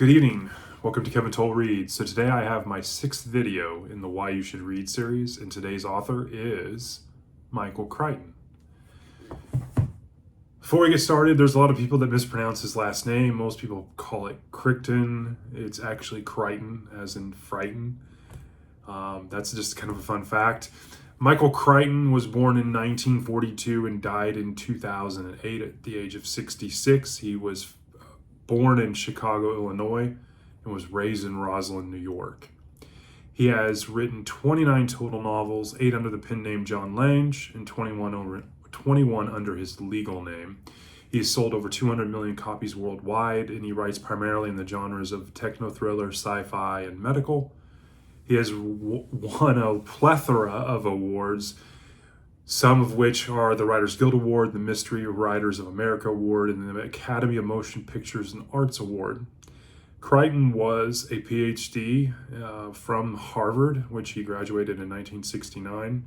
Good evening. Welcome to Kevin Toll Reads. So today I have my sixth video in the Why You Should Read series, and today's author is Michael Crichton. Before we get started, there's a lot of people that mispronounce his last name. Most people call it Crichton. It's actually Crichton, as in frighten. That's just kind of a fun fact. Michael Crichton was born in 1942 and died in 2008 at the age of 66. He was born in Chicago, Illinois, and was raised in Roslyn, New York. He has written 29 total novels, 8 under the pen name John Lange, and 21 under his legal name. He's sold over 200 million copies worldwide, and he writes primarily in the genres of techno-thriller, sci-fi, and medical. He has won a plethora of awards, some of which are the Writers Guild Award, the Mystery Writers of America Award, and the Academy of Motion Pictures and Arts Award. Crichton was a PhD from Harvard, which he graduated in 1969.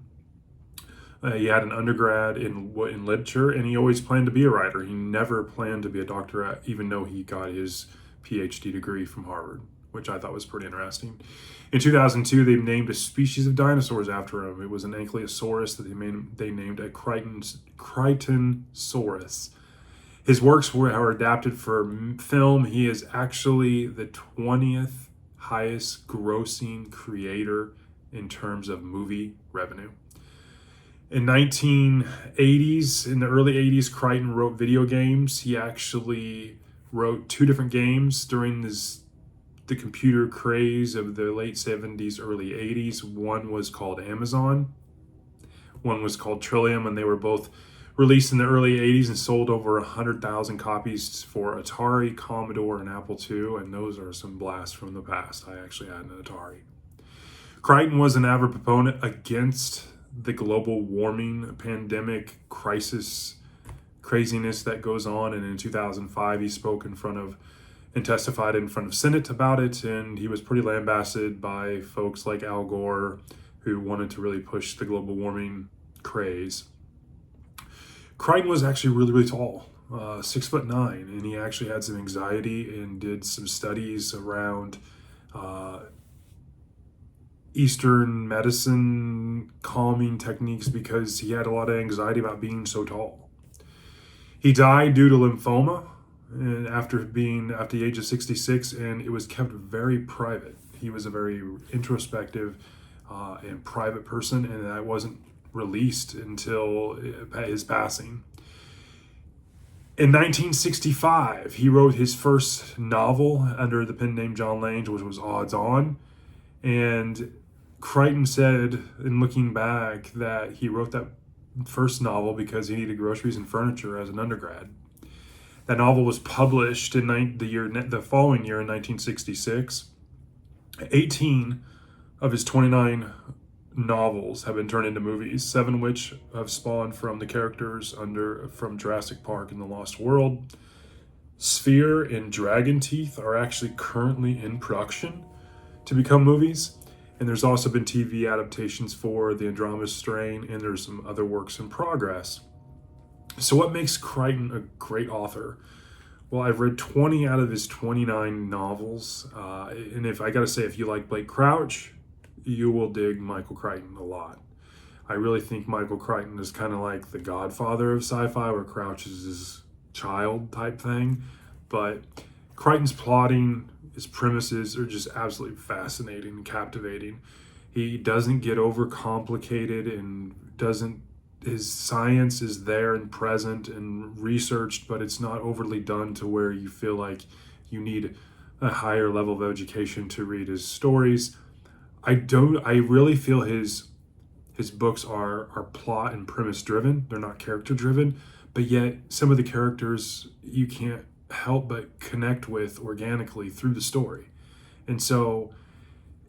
He had an undergrad in literature, and he always planned to be a writer. He never planned to be a doctor, even though he got his PhD degree from Harvard, which I thought was pretty interesting. In 2002, they named a species of dinosaurs after him. It was an Ankylosaurus that they named a Crichtonsaurus. His works were adapted for film. He is actually the 20th highest grossing creator in terms of movie revenue. In the early 80s, Crichton wrote video games. He actually wrote 2 different games during the computer craze of the late 70s, early 80s. One was called Amazon. One was called Trillium, and they were both released in the early 80s and sold over 100,000 copies for Atari, Commodore, and Apple II, and those are some blasts from the past. I actually had an Atari. Crichton was an avid proponent against the global warming pandemic crisis craziness that goes on, and in 2005 he spoke in front of and testified in front of Senate about it, and he was pretty lambasted by folks like Al Gore, who wanted to really push the global warming craze. Crichton was actually really, really tall, 6'9", and he actually had some anxiety and did some studies around Eastern medicine calming techniques because he had a lot of anxiety about being so tall. He died due to lymphoma, and after the age of 66, and it was kept very private. He was a very introspective and private person, and that wasn't released until his passing. In 1965, he wrote his first novel under the pen name John Lange, which was Odds On, and Crichton said, in looking back, that he wrote that first novel because he needed groceries and furniture as an undergrad. That novel was published in the following year in 1966. 18 of his 29 novels have been turned into movies, 7 which have spawned from the characters from Jurassic Park and the Lost World. Sphere and Dragon Teeth are actually currently in production to become movies. And there's also been TV adaptations for The Andromeda Strain, and there's some other works in progress. So what makes Crichton a great author? Well, I've read 20 out of his 29 novels. And if you like Blake Crouch, you will dig Michael Crichton a lot. I really think Michael Crichton is kind of like the godfather of sci-fi, where Crouch is his child type thing. But Crichton's plotting, his premises are just absolutely fascinating and captivating. He doesn't get overcomplicated and his science is there and present and researched, but it's not overly done to where you feel like you need a higher level of education to read his stories. I really feel his books are plot and premise driven. They're not character driven, but yet some of the characters you can't help but connect with organically through the story. And so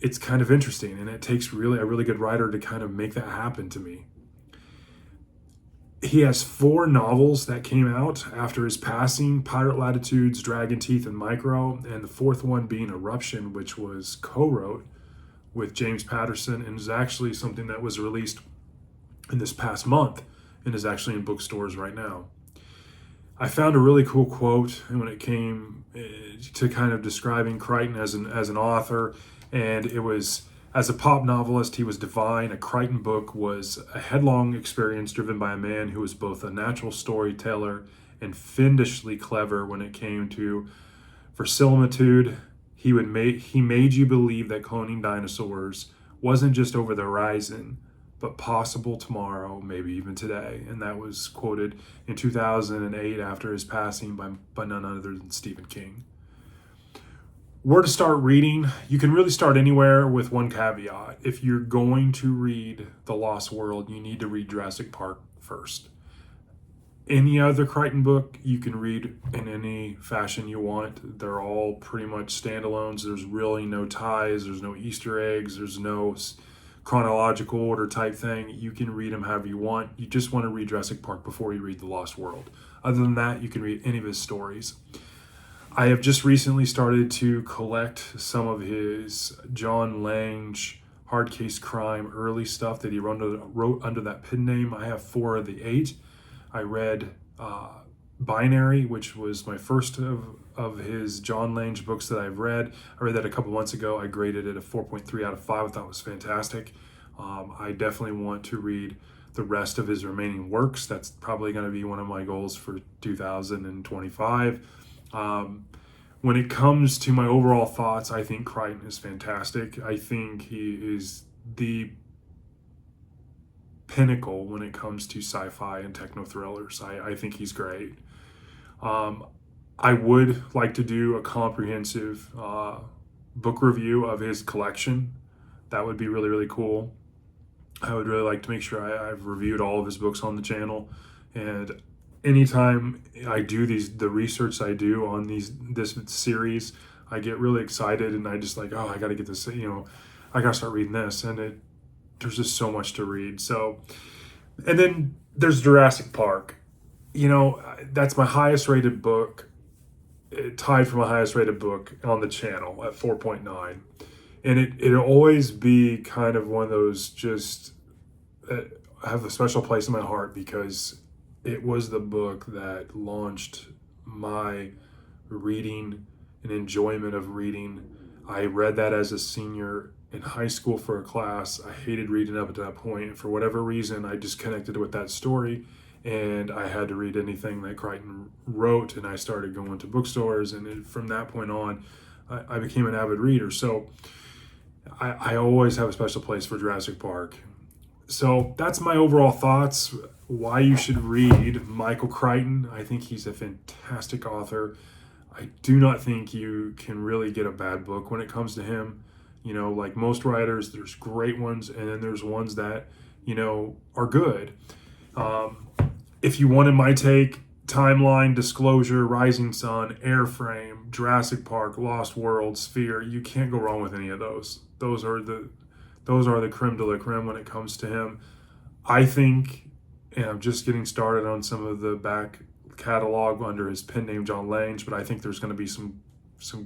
it's kind of interesting, and it takes a really good writer to kind of make that happen to me. He has 4 novels that came out after his passing: Pirate Latitudes, Dragon Teeth, and Micro, and the 4th one being Eruption, which was co-wrote with James Patterson, and is actually something that was released in this past month and is actually in bookstores right now. I found a really cool quote when it came to kind of describing Crichton as an author, and it was, as a pop novelist, he was divine. A Crichton book was a headlong experience driven by a man who was both a natural storyteller and fiendishly clever when it came to verisimilitude. He made you believe that cloning dinosaurs wasn't just over the horizon, but possible tomorrow, maybe even today. And that was quoted in 2008 after his passing by none other than Stephen King. Where to start reading? You can really start anywhere with one caveat. If you're going to read The Lost World, you need to read Jurassic Park first. Any other Crichton book you can read in any fashion you want. They're all pretty much standalones. There's really no ties. There's no Easter eggs. There's no chronological order type thing. You can read them however you want. You just want to read Jurassic Park before you read The Lost World. Other than that, you can read any of his stories. I have just recently started to collect some of his John Lange hard case crime early stuff that he wrote under that pen name. I have 4 of the 8. I read Binary, which was my first of his John Lange books that I've read. I read that a couple months ago. I graded it a 4.3 out of 5. I thought it was fantastic. I definitely want to read the rest of his remaining works. That's probably going to be one of my goals for 2025. When it comes to my overall thoughts, I think Crichton is fantastic. I think he is the pinnacle when it comes to sci-fi and techno thrillers. I think he's great. I would like to do a comprehensive book review of his collection. That would be really, really cool. I would really like to make sure I've reviewed all of his books on the channel. And anytime I do the research I do on this series, I get really excited and I just like, oh, I got to get this, I got to start reading this. And there's just so much to read. So, and then there's Jurassic Park. That's my highest rated book, tied for my highest rated book on the channel at 4.9. And it'll always be kind of one of those just have a special place in my heart because it was the book that launched my reading and enjoyment of reading. I read that as a senior in high school for a class. I hated reading up at that point. For whatever reason, I just connected with that story and I had to read anything that Crichton wrote, and I started going to bookstores, and from that point on, I became an avid reader. So I always have a special place for Jurassic Park. So that's my overall thoughts, why you should read Michael Crichton. I think he's a fantastic author. I do not think you can really get a bad book when it comes to him. Like most writers, there's great ones, and then there's ones that, are good. If you wanted my take, Timeline, Disclosure, Rising Sun, Airframe, Jurassic Park, Lost World, Sphere, you can't go wrong with any of those. Those are the creme de la creme when it comes to him. I think, and I'm just getting started on some of the back catalog under his pen name John Lange, but I think there's going to be some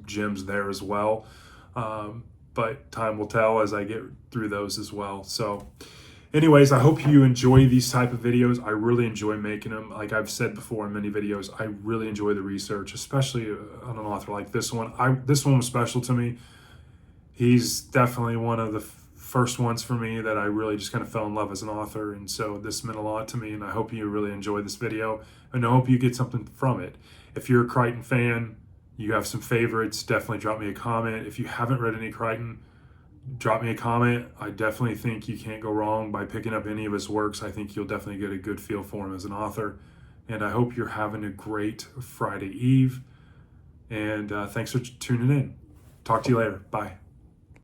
gems there as well. But time will tell as I get through those as well. So anyways, I hope you enjoy these type of videos. I really enjoy making them. Like I've said before in many videos, I really enjoy the research, especially on an author like this one. This one was special to me. He's definitely one of the first ones for me that I really just kind of fell in love as an author. And so this meant a lot to me, and I hope you really enjoy this video, and I hope you get something from it. If you're a Crichton fan, you have some favorites, definitely drop me a comment. If you haven't read any Crichton, drop me a comment. I definitely think you can't go wrong by picking up any of his works. I think you'll definitely get a good feel for him as an author. And I hope you're having a great Friday Eve. And thanks for tuning in. Talk to you later. Bye.